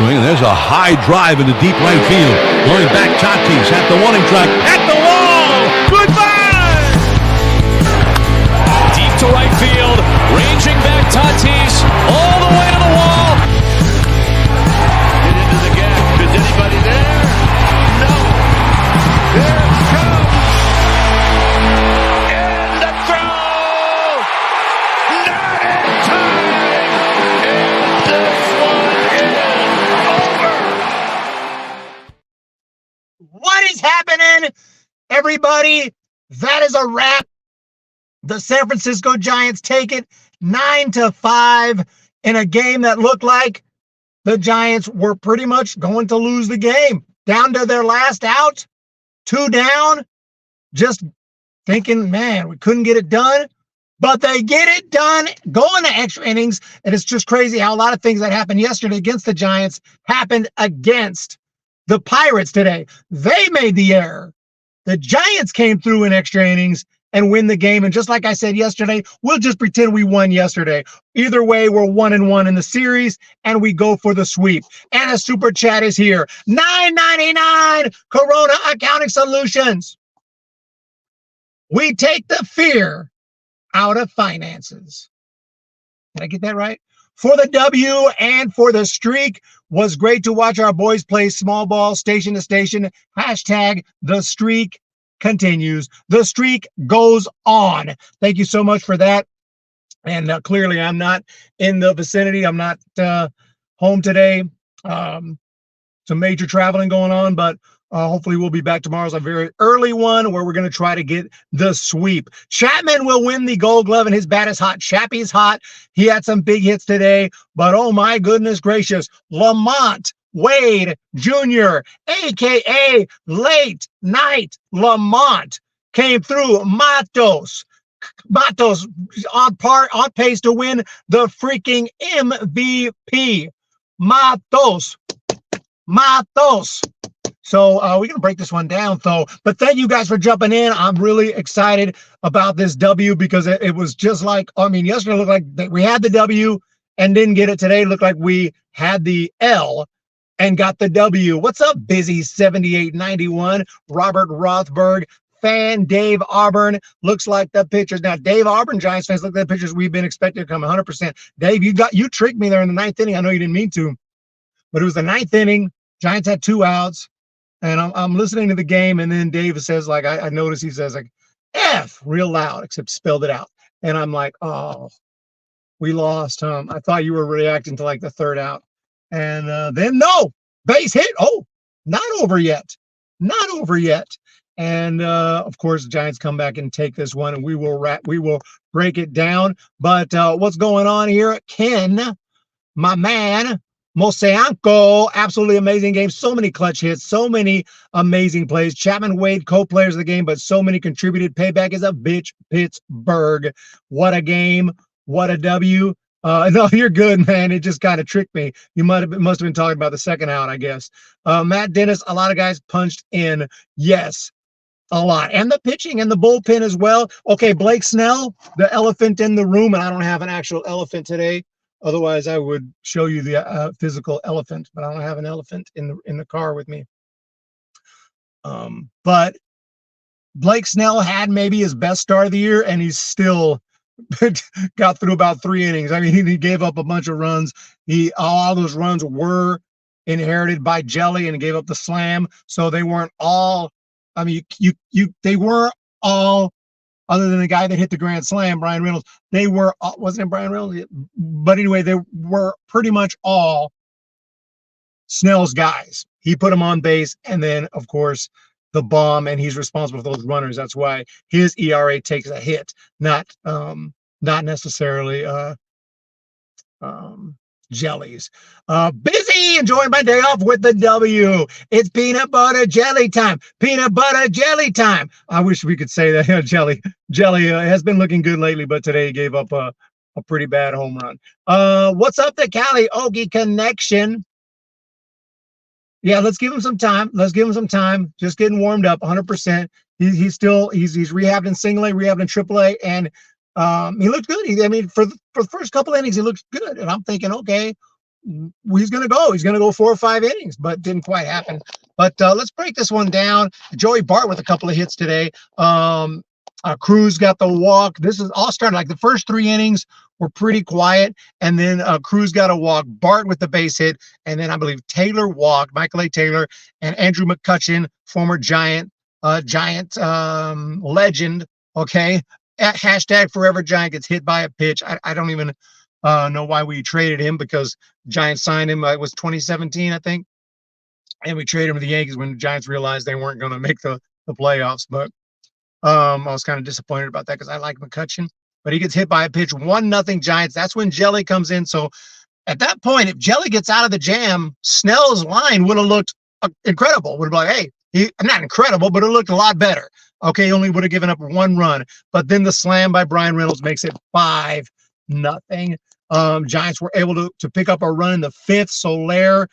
swing, and there's a high drive into deep right field. Going back, Tatis at the warning track, at the wall. Goodbye! Deep to right field, ranging back Tatis, all the way to the wall. Get into the gap. Is anybody there? No. There it comes. And the throw. Not in time. And this one is over. What is happening, everybody? That is a wrap. The San Francisco Giants take it 9-5 in a game that looked like the Giants were pretty much going to lose the game. Down to their last out, 2 down, just thinking, man, we couldn't get it done. But they get it done, going to extra innings, and it's just crazy how a lot of things that happened yesterday against the Giants happened against the Pirates today. They made the error. The Giants came through in extra innings and win the game. And just like I said yesterday, we'll just pretend we won yesterday. Either way, we're 1-1 in the series, and we go for the sweep. And a super chat is here. $9.99 Corona Accounting Solutions. We take the fear out of finances. Did I get that right? For the W and for the streak, was great to watch our boys play small ball station to station. Hashtag the streak continues. The streak goes on. Thank you so much for that. And clearly I'm not in the vicinity. I'm not home today. Some major traveling going on, but hopefully we'll be back tomorrow. It's a very early one where we're going to try to get the sweep. Chapman will win the Gold Glove, and his bat is hot. Chappie's hot. He had some big hits today, but oh my goodness gracious, Lamont Wade Jr., a.k.a. Late Night Lamont, came through. Matos on pace to win the freaking MVP. Matos. So we're going to break this one down, though. But thank you guys for jumping in. I'm really excited about this W because it was just like, I mean, yesterday looked like we had the W and didn't get it. Today looked like we had the L and got the W. What's up, Busy 7891? Robert Rothberg, fan Dave Auburn. Looks like the pitchers. Now, Dave Auburn, Giants fans, look at the pitchers we've been expecting to come 100%. Dave, you tricked me there in the 9th inning. I know you didn't mean to, but it was the 9th inning. Giants had 2 outs. And I'm listening to the game, and then Dave says, like, I notice he says, like, F real loud, except spelled it out. And I'm like, oh, we lost, I thought you were reacting to, like, the 3rd out. And then, no, base hit. Oh, not over yet. And, of course, the Giants come back and take this one, and we will break it down. But what's going on here? Ken, my man, Moseanko, absolutely amazing game. So many clutch hits, so many amazing plays. Chapman, Wade, co-players of the game, but so many contributed. Payback is a bitch. Pittsburgh. What a game. What a W. No, you're good, man. It just kind of tricked me. You must have been talking about the 2nd out, I guess. Matt Dennis, a lot of guys punched in. Yes, a lot. And the pitching and the bullpen as well. Okay, Blake Snell, the elephant in the room, and I don't have an actual elephant today. Otherwise, I would show you the physical elephant, but I don't have an elephant in the car with me. But Blake Snell had maybe his best start of the year, and he's still got through about 3 innings. I mean, he gave up a bunch of runs. All those runs were inherited by Jelly, and he gave up the slam. So they weren't all. I mean, they were all. Other than the guy that hit the grand slam, Brian Reynolds, they were, wasn't it Brian Reynolds? But anyway, they were pretty much all Snell's guys. He put them on base, and then, of course, the bomb, and he's responsible for those runners. That's why his ERA takes a hit, not necessarily Jellies. Busy enjoying my day off with the W. It's peanut butter jelly time. Peanut butter jelly time. I wish we could say that. Jelly has been looking good lately, but today he gave up a pretty bad home run. What's up, the Cali Ogie connection? Yeah, let's give him some time. Just getting warmed up 100%. He's rehabbed in single A, rehabbed in triple A, and he looked good. I mean, for the first couple innings, he looked good. And I'm thinking, okay, he's going to go. He's going to go 4 or 5 innings, but didn't quite happen. But let's break this one down. Joey Bart with a couple of hits today. Cruz got the walk. This is all started like the first 3 innings were pretty quiet, and then Cruz got a walk. Bart with the base hit, and then I believe Taylor walked. Michael A. Taylor and Andrew McCutchen, former Giant legend. Okay, at hashtag Forever Giant gets hit by a pitch. I don't even know why we traded him, because Giants signed him. It was 2017, I think. And we traded him to the Yankees when the Giants realized they weren't going to make the playoffs. But I was kind of disappointed about that, because I like McCutchen. But he gets hit by a pitch, 1-0 Giants. That's when Jelly comes in. So at that point, if Jelly gets out of the jam, Snell's line would have looked incredible. Would have been like, hey, not incredible, but it looked a lot better. Okay, only would have given up 1 run. But then the slam by Brian Reynolds makes it 5-0. Giants were able to pick up a run in the 5th. Soler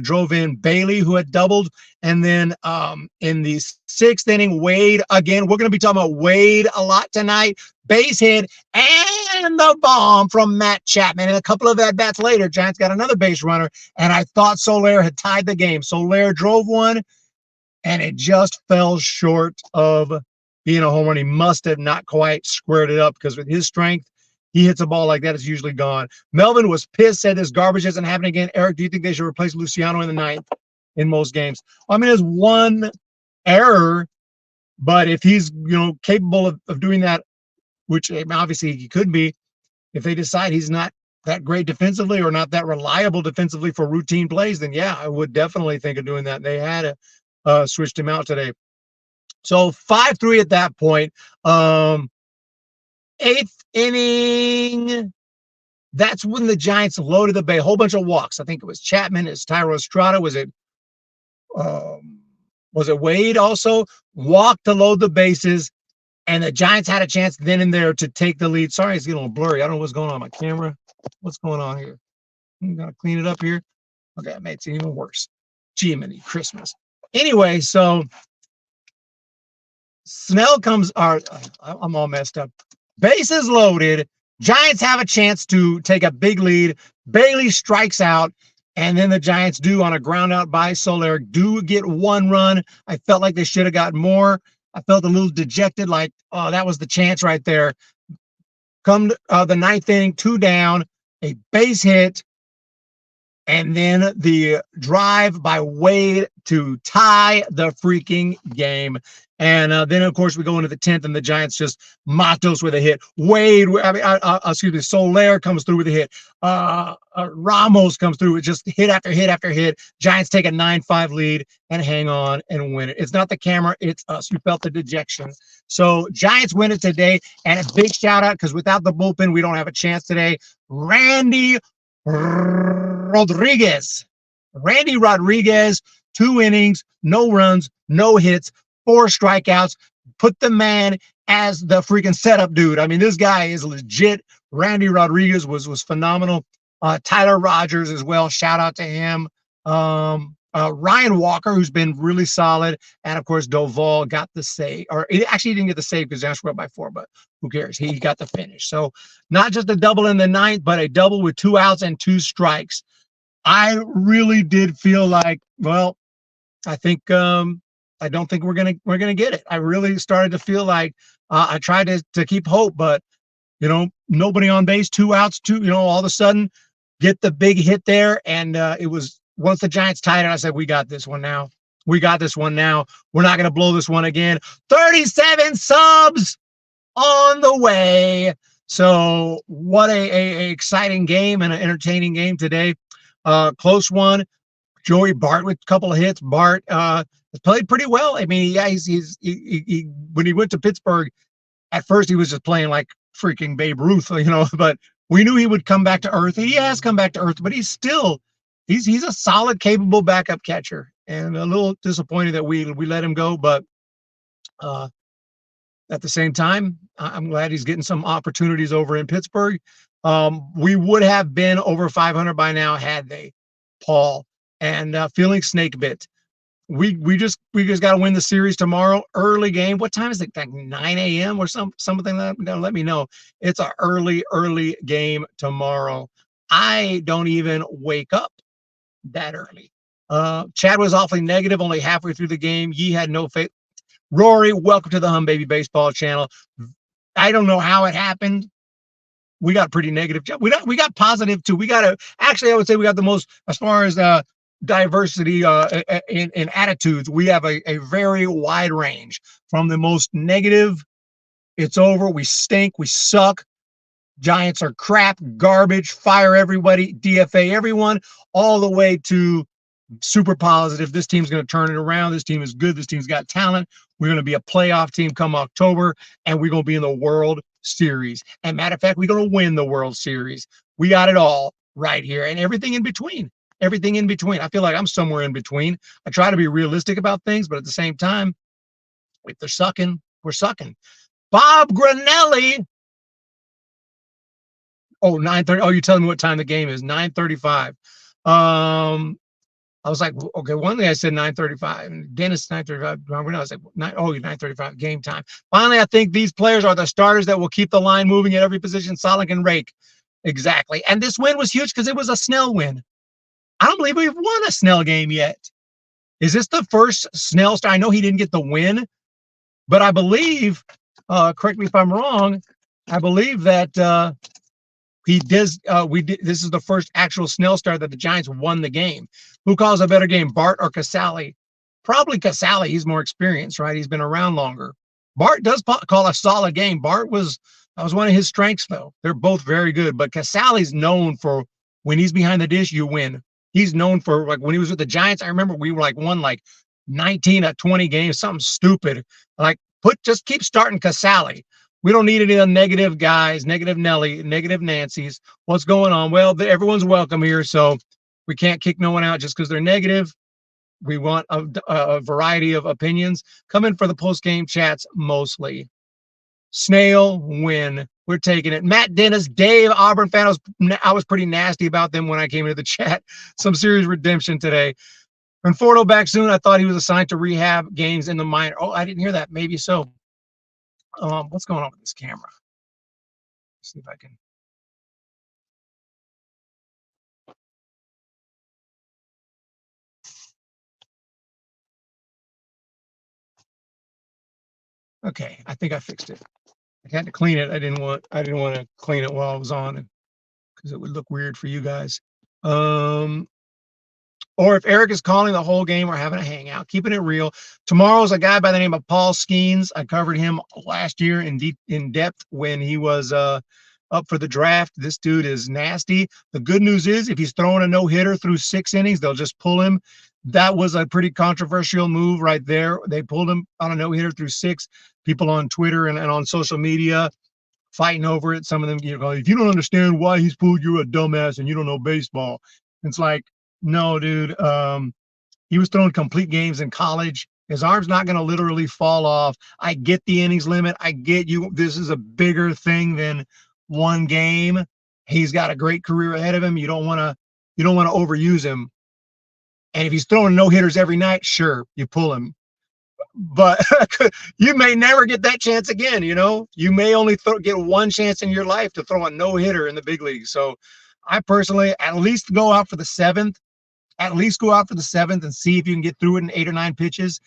drove in Bailey, who had doubled. And then in the 6th inning, Wade again. We're going to be talking about Wade a lot tonight. Base hit and the bomb from Matt Chapman. And a couple of at-bats later, Giants got another base runner. And I thought Soler had tied the game. Soler drove one, and it just fell short of being a home run. He must have not quite squared it up, because with his strength, he hits a ball like that, it's usually gone. Melvin was pissed, said this garbage isn't happening again. Eric, do you think they should replace Luciano in the 9th in most games? I mean, there's one error, but if he's capable of doing that, which obviously he could be, if they decide he's not that great defensively or not that reliable defensively for routine plays, then yeah, I would definitely think of doing that. They had switched him out today. So 5-3 at that point. 8th inning, that's when the Giants loaded the bay. A whole bunch of walks. I think it was Chapman, it's Tyro Estrada. Was it Wade also? Walked to load the bases, and the Giants had a chance then and there to take the lead. Sorry, it's getting a little blurry. I don't know what's going on my camera. What's going on here? I'm going to clean it up here. Okay, that makes it even worse. Jiminy Christmas. Anyway, so Snell comes, I'm all messed up. Bases loaded. Giants have a chance to take a big lead. Bailey strikes out, and then the Giants do, on a ground out by Soler, do get 1 run. I felt like they should have got more. I felt a little dejected, like, oh, that was the chance right there. Come the 9th inning, 2 down, a base hit, and then the drive by Wade to tie the freaking game. And then, of course, we go into the 10th, and the Giants just Matos with a hit. Wade, Soler comes through with a hit. Ramos comes through with just hit after hit after hit. Giants take a 9-5 lead and hang on and win it. It's not the camera, it's us. We felt the dejection. So Giants win it today, and a big shout out, because without the bullpen, we don't have a chance today. Randy Rodriguez, 2 innings, no runs, no hits, 4 strikeouts, put the man as the freaking setup dude. I mean, this guy is legit. Randy Rodriguez was phenomenal. Tyler Rogers as well. Shout out to him. Ryan Walker, who's been really solid. And, of course, Doval got the save. Or he didn't get the save because Giants were up by 4, but who cares? He got the finish. So not just a double in the 9th, but a double with 2 outs and 2 strikes. I really did feel like, well, I think I don't think we're gonna get it. I really started to feel like I tried to keep hope, but nobody on base, 2 outs, all of a sudden get the big hit there, and it was once the Giants tied it, I said, we got this one now. We got this one now. We're not gonna blow this one again. 37 subs on the way. So what a exciting game and an entertaining game today. Close one. Joey Bart with a couple of hits. Bart played pretty well. I mean, yeah, he when he went to Pittsburgh, at first he was just playing like freaking Babe Ruth, but we knew he would come back to earth. He has come back to earth, but he's a solid, capable backup catcher, and a little disappointed that we let him go. But at the same time, I'm glad he's getting some opportunities over in Pittsburgh. We would have been over 500 by now had they, Paul, and feeling snake bit. We just got to win the series tomorrow. Early game. What time is it? Like 9 a.m. or something? Let me know. It's an early game tomorrow. I don't even wake up that early. Chad was awfully negative only halfway through the game. He had no faith. Rory, welcome to the Humm Baby Baseball channel. I don't know how it happened. We got pretty negative. We got positive too. Actually, I would say we got the most, as far as diversity in attitudes. We have a very wide range from the most negative. It's over. We stink. We suck. Giants are crap, garbage, fire everybody, DFA everyone, all the way to super positive. This team's going to turn it around. This team is good. This team's got talent. We're going to be a playoff team come October, and we're going to be in the World Series. And matter of fact, we're going to win the World Series. We got it all right here, and everything in between. Everything in between. I feel like I'm somewhere in between. I try to be realistic about things, but at the same time, if they're sucking, we're sucking. Bob Granelli. Oh, 9:30. Oh, you're telling me what time the game is? 9:35. I was like, okay, one day I said 9:35, and Dennis 9:35. I was like, 9:35 game time. Finally, I think these players are the starters that will keep the line moving at every position. Solid and Rake. Exactly. And this win was huge because it was a Snell win. I don't believe we've won a Snell game yet. Is this the first Snell start? I know he didn't get the win, but I believe, correct me if I'm wrong, I believe that he does. This is the first actual Snell start that the Giants won the game. Who calls a better game, Bart or Casale? Probably Casale. He's more experienced, right? He's been around longer. Bart does call a solid game. That was one of his strengths, though. They're both very good, but Casale's known for when he's behind the dish, you win. He's known for, like, when he was with the Giants. I remember we were won 19 at 20 games, something stupid. Just keep starting Casale. We don't need any of the negative guys, negative Nelly, negative Nancy's. What's going on? Well, everyone's welcome here, so we can't kick no one out just because they're negative. We want a variety of opinions. Come in for the post-game chats mostly. Snail win. We're taking it. Matt Dennis, Dave, Auburn fan. I was pretty nasty about them when I came into the chat. Some serious redemption today. Conforto back soon. I thought he was assigned to rehab games in the minor. Oh, I didn't hear that. Maybe so. What's going on with this camera? Let's see if I can. Okay, I think I fixed it. I had to clean it. I didn't want to clean it while I was on, because it would look weird for you guys. Or if Eric is calling the whole game or having a hangout, keeping it real. Tomorrow's a guy by the name of Paul Skeens. I covered him last year in depth when he was up for the draft. This dude is nasty. The good news is if he's throwing a no-hitter through 6 innings, they'll just pull him. That was a pretty controversial move right there. They pulled him on a no-hitter through 6. People on Twitter and on social media fighting over it. Some of them, if you don't understand why he's pulled, you're a dumbass and you don't know baseball. It's like, no, dude. He was throwing complete games in college. His arm's not going to literally fall off. I get the innings limit. I get you. This is a bigger thing than one game. He's got a great career ahead of him. You don't want to overuse him. And if he's throwing no hitters every night, sure, you pull him. But you may never get that chance again. You may only get one chance in your life to throw a no hitter in the big leagues. So I personally at least go out for the 7th. At least go out for the 7th and see if you can get through it in 8 or 9 pitches.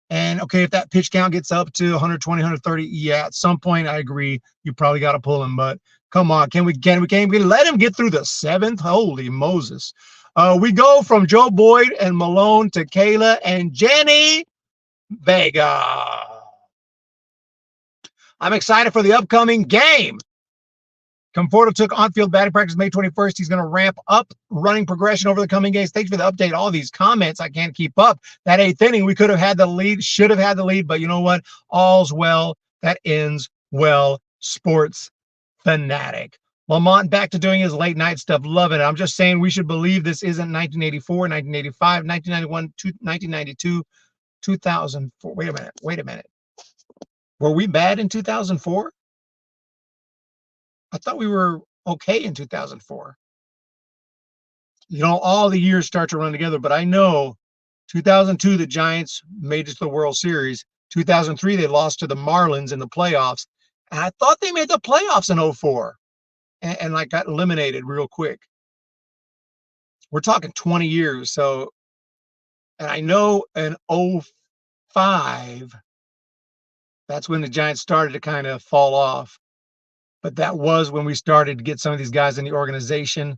And okay, if that pitch count gets up to 120, 130, yeah, at some point I agree you probably got to pull him. But come on, can we let him get through the 7th? Holy Moses! We go from Joe Boyd and Malone to Kayla and Jenny Vega. I'm excited for the upcoming game. Conforto took on-field batting practice May 21st. He's going to ramp up running progression over the coming games. Thanks for the update. All these comments, I can't keep up. That 8th inning, we could have had the lead, should have had the lead, but you know what? All's well that ends well. Sports fanatic. Lamont back to doing his late night stuff. Love it. I'm just saying we should believe this isn't 1984, 1985, 1991, 1992, 2004. Wait a minute. Were we bad in 2004? I thought we were okay in 2004. All the years start to run together, but I know 2002, the Giants made it to the World Series. 2003, they lost to the Marlins in the playoffs. And I thought they made the playoffs in 04 and got eliminated real quick. we're talking 20 years. So, and I know in 05, that's when the Giants started to kind of fall off. But that was when we started to get some of these guys in the organization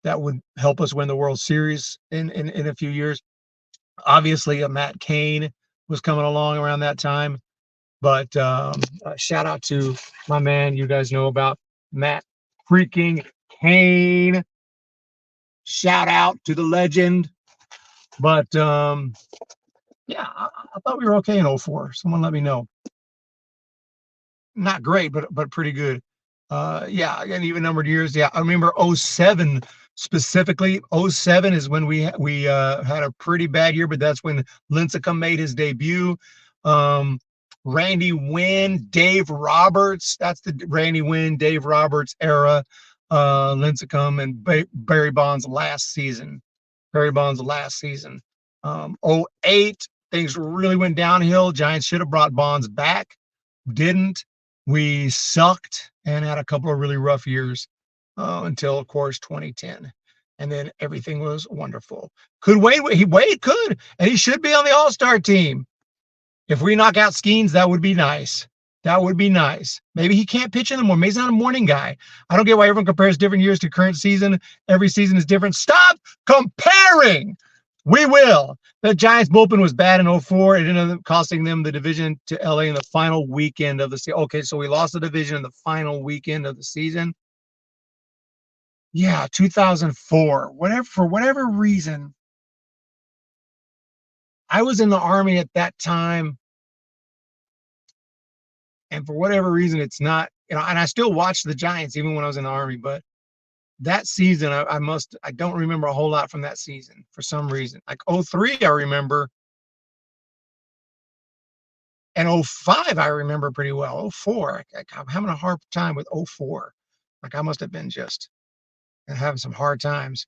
that would help us win the World Series in a few years. Obviously, Matt Cain was coming along around that time. But shout out to my man, you guys know about Matt freaking Cain. Shout out to the legend. But yeah, I thought we were okay in 04. Someone let me know. Not great, but pretty good. Yeah, and even numbered years. Yeah, I remember 07 specifically. 07 is when we had a pretty bad year, but that's when Lincecum made his debut. Randy Wynn, Dave Roberts. That's the Randy Wynn, Dave Roberts era. Lincecum and Barry Bonds last season. 08, things really went downhill. Giants should have brought Bonds back. Didn't. We sucked and had a couple of really rough years until, of course, 2010. And then everything was wonderful. Could Wade? Wade could. And he should be on the All-Star team. If we knock out Skeens, that would be nice. That would be nice. Maybe he can't pitch anymore. Maybe he's not a morning guy. I don't get why everyone compares different years to current season. Every season is different. Stop comparing. We will. The Giants bullpen was bad in 04. It ended up costing them the division to LA in the final weekend of the season. Okay, so we lost the division in the final weekend of the season. Yeah, 2004. For whatever reason, I was in the Army at that time. And for whatever reason, it's not, and I still watched the Giants even when I was in the Army, but that season, I don't remember a whole lot from that season for some reason. Like 03, I remember. And 05, I remember pretty well. 04, I'm having a hard time with 04. Like I must have been just having some hard times.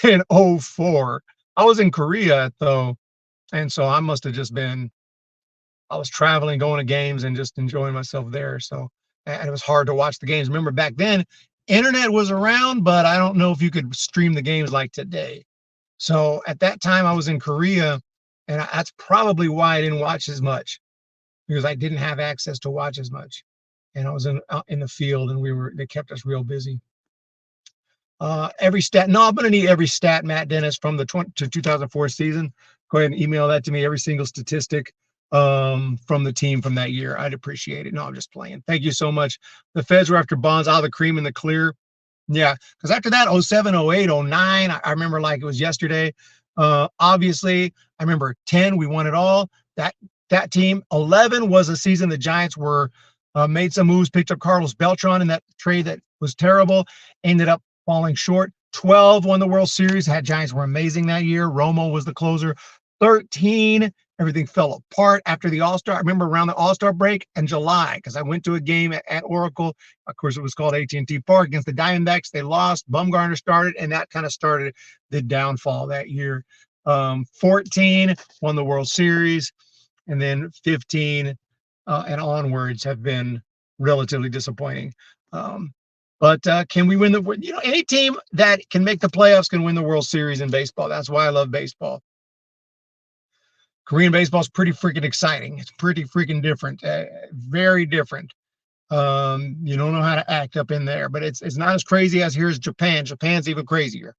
In 04, I was in Korea though. And so I must have just been, I was traveling, going to games and just enjoying myself there. So, and it was hard to watch the games. Remember back then, internet was around, but I don't know if you could stream the games like today. So at that time I was in Korea, and that's probably why I didn't watch as much, because I didn't have access to watch as much. And I was in the field, and they kept us real busy. Every stat, no, I'm going to need every stat, Matt Dennis, from the 2004 season. Go ahead and email that to me, every single statistic from the team from that year. I'd appreciate it. No, I'm just playing. Thank you so much. The Feds were after Bonds, out of the cream in the clear. Yeah, because after that, 07, 08, 09, I remember like it was yesterday. Obviously, I remember 10, we won it all. That team. 11 was a season the Giants were made some moves, picked up Carlos Beltran in that trade that was terrible, ended up falling short. 12 won the World Series. Giants were amazing that year. Romo was the closer. 13, everything fell apart after the All-Star. I remember around the All-Star break in July, because I went to a game at Oracle. Of course, it was called AT&T Park against the Diamondbacks. They lost. Bumgarner started, and that kind of started the downfall that year. 14 won the World Series, and then 15 and onwards have been relatively disappointing. But can we win any team that can make the playoffs can win the World Series in baseball. That's why I love baseball. Korean baseball is pretty freaking exciting. It's pretty freaking different, very different. You don't know how to act up in there, but it's not as crazy as here's Japan. Japan's even crazier.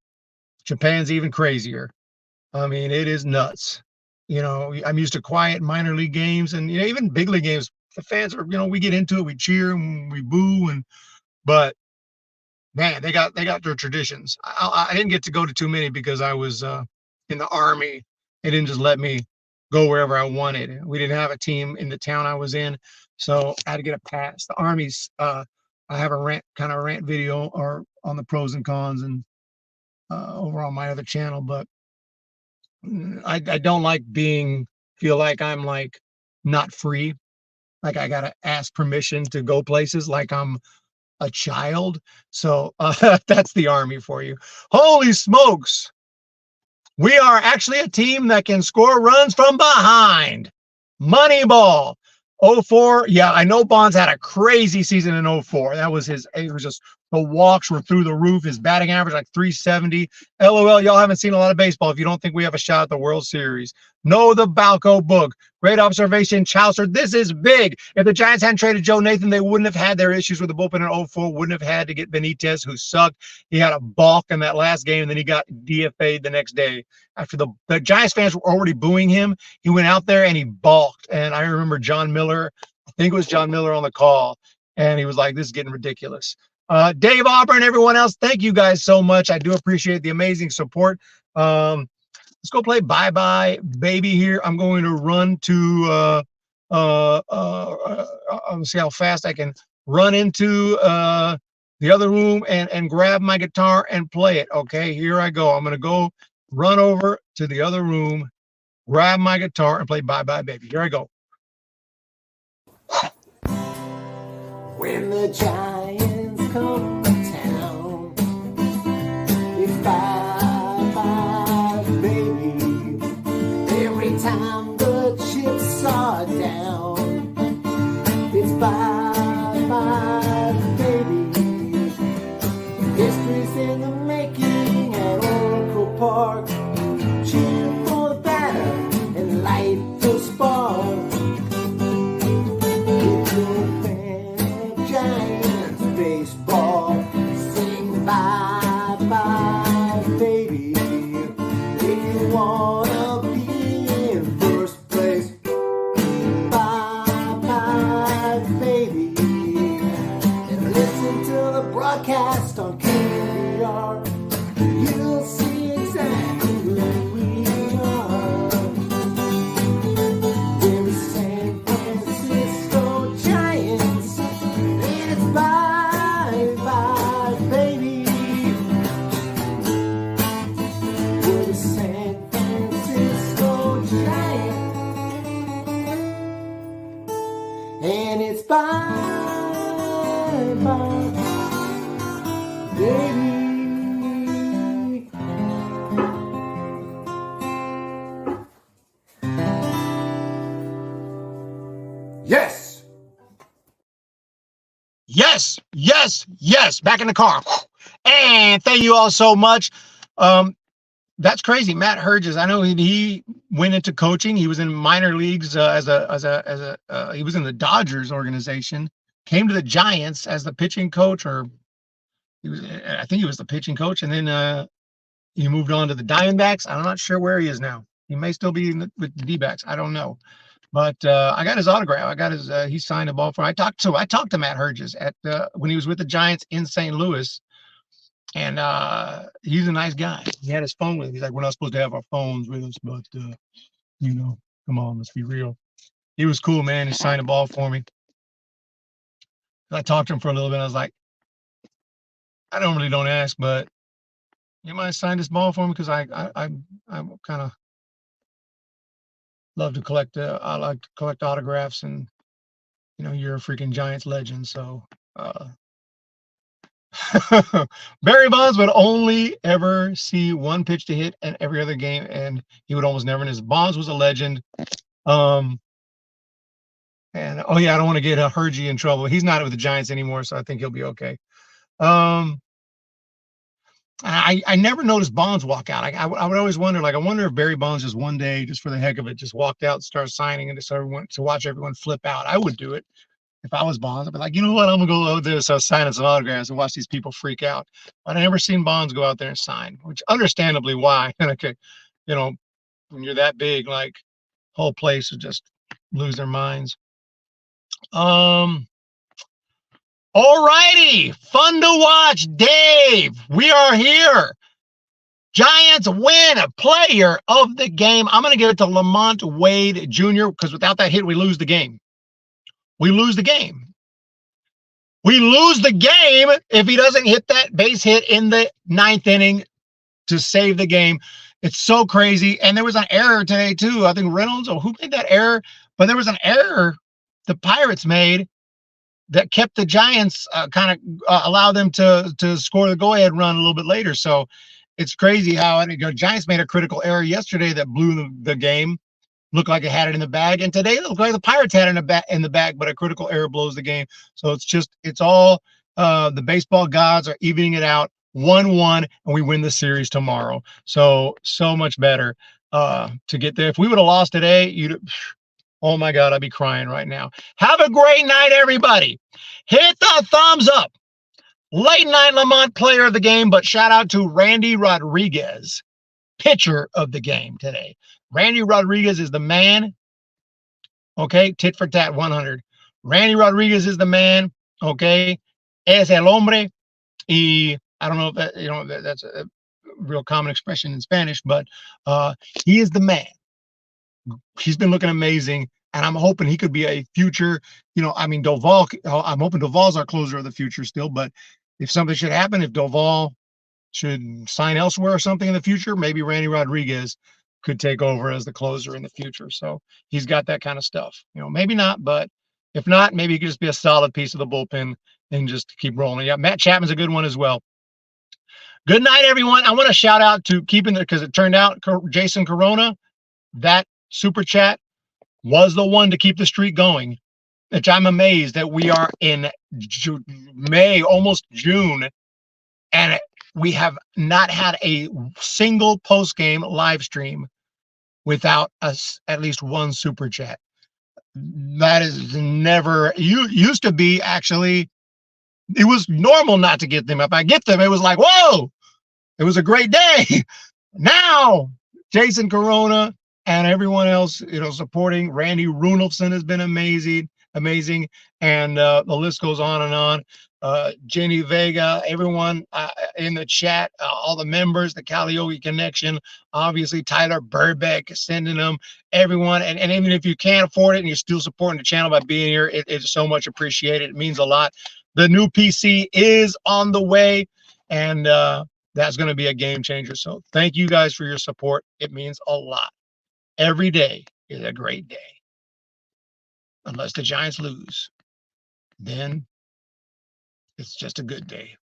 I mean, it is nuts. I'm used to quiet minor league games, and even big league games. The fans are, we get into it, we cheer and we boo, but man, they got their traditions. I didn't get to go to too many because I was in the Army. They didn't just let me go wherever I wanted. We didn't have a team in the town I was in, so I had to get a pass. The Army's, I have a rant video or on the pros and cons and over on my other channel, but I don't like feel like I'm like not free. Like I gotta ask permission to go places like I'm a child. So that's the Army for you. Holy smokes. We are actually a team that can score runs from behind. Moneyball. 04. Yeah, I know Bonds had a crazy season in 04. It was just The walks were through the roof. His batting average like 370. LOL, y'all haven't seen a lot of baseball if you don't think we have a shot at the World Series. No, the Balco book. Great observation, Chaucer. This is big. If the Giants hadn't traded Joe Nathan, they wouldn't have had their issues with the bullpen in 04, wouldn't have had to get Benitez, who sucked. He had a balk in that last game, and then he got DFA'd the next day. After the Giants fans were already booing him, he went out there and he balked. And I remember John Miller, I think it was John Miller on the call, and he was like, this is getting ridiculous. Dave Auburn, everyone else, thank you guys so much. I do appreciate the amazing support. Let's go play Bye Bye Baby here. I'm going to run to let's see how fast I can run into the other room and grab my guitar and play it. Okay, here I go. I'm going to go run over to the other room, grab my guitar, and play Bye Bye Baby. Here I go. When the Giants come to town, it's bye bye baby. Every time the chips are down, it's bye bye baby. History's in the making at Oracle Park. Cheer for the batter and light the spark. Giants baseball, sing bye bye baby. If you wanna be in first place, bye bye baby. And listen to the broadcast on KVR. You'll see exactly who we are. We're the San Francisco Giants. It's bye bye baby. We're the San Francisco Giants, and it's bye bye baby. Yes. Yes, yes, yes. Back in the car. And thank you all so much. That's crazy. Matt Herges, I know he went into coaching. He was in minor leagues he was in the Dodgers organization, came to the Giants as the pitching coach, or I think he was the pitching coach, and then he moved on to the Diamondbacks. I'm not sure where he is now. He may still be with the D-backs. I don't know. But I got his autograph. I got his. He signed a ball for. I talked to Matt Herges at when he was with the Giants in St. Louis, and he's a nice guy. He had his phone with him. He's like, we're not supposed to have our phones with us, but you know, come on, let's be real. He was cool, man. He signed a ball for me. I talked to him for a little bit. I was like, I don't ask, but you might sign this ball for me because I kind of love to collect. I like to collect autographs, and you know, you're a freaking Giants legend. So Barry Bonds would only ever see one pitch to hit in every other game, and he would almost never miss. Bonds was a legend. And oh yeah, I don't want to get Hergy in trouble. He's not with the Giants anymore, so I think he'll be okay. I never noticed Bonds walk out. I would always wonder, like, I wonder if Barry Bonds just one day, just for the heck of it, just walked out and started signing and just to watch everyone flip out. I would do it if I was Bonds. I'd be like, you know what, I'm gonna go over there, so signing some autographs and watch these people freak out. But I never seen Bonds go out there and sign, which understandably why. Okay, you know, when you're that big, like, whole place would just lose their minds. All righty, fun to watch. Dave, we are here. Giants win a player of the game. I'm going to give it to Lamont Wade Jr. because without that hit, we lose the game. We lose the game. We lose the game if he doesn't hit that base hit in the 9th inning to save the game. It's so crazy. And there was an error today, too. I think Reynolds, or who made that error? But there was an error the Pirates made that kept the Giants kind of allow them to score the go-ahead run a little bit later. So it's crazy how Giants made a critical error yesterday that blew the game. Looked like it had it in the bag. And today it looked like the Pirates had it in the bag, but a critical error blows the game. So it's all the baseball gods are evening it out 1-1, and we win the series tomorrow. So much better to get there. If we would have lost today, oh my God, I'd be crying right now. Have a great night, everybody. Hit the thumbs up. Late night Lamont player of the game, but shout out to Randy Rodriguez, pitcher of the game today. Randy Rodriguez is the man. Okay, tit for tat 100. Randy Rodriguez is the man. Okay, es el hombre. Y I don't know if that, that's a real common expression in Spanish, but he is the man. He's been looking amazing, and I'm hoping he could be a future, Doval, I'm hoping Doval's our closer of the future still, but if something should happen, if Doval should sign elsewhere or something in the future, maybe Randy Rodriguez could take over as the closer in the future. So he's got that kind of stuff. Maybe not, but if not, maybe he could just be a solid piece of the bullpen and just keep rolling. Yeah, Matt Chapman's a good one as well. Good night, everyone. I want to shout out to because it turned out Jason Corona, that super chat was the one to keep the streak going, which I'm amazed that we are in May, almost June, and we have not had a single post-game live stream without at least one super chat. That is never, used to be, actually, it was normal not to get them. If I get them, it was like, whoa, it was a great day. Now, Jason Corona and everyone else, supporting. Randy Runolfson has been amazing. And the list goes on and on. Jenny Vega, everyone in the chat, all the members, the Calliope Connection, obviously Tyler Burbeck sending them, everyone. And even if you can't afford it and you're still supporting the channel by being here, it's so much appreciated. It means a lot. The new PC is on the way, and that's going to be a game changer. So thank you guys for your support. It means a lot. Every day is a great day. Unless the Giants lose, then it's just a good day.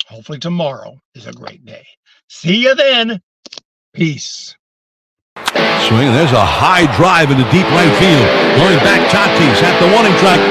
Hopefully tomorrow is a great day. See you then. Peace. Swing, and there's a high drive into deep right field. Going back, Tatis at the warning track.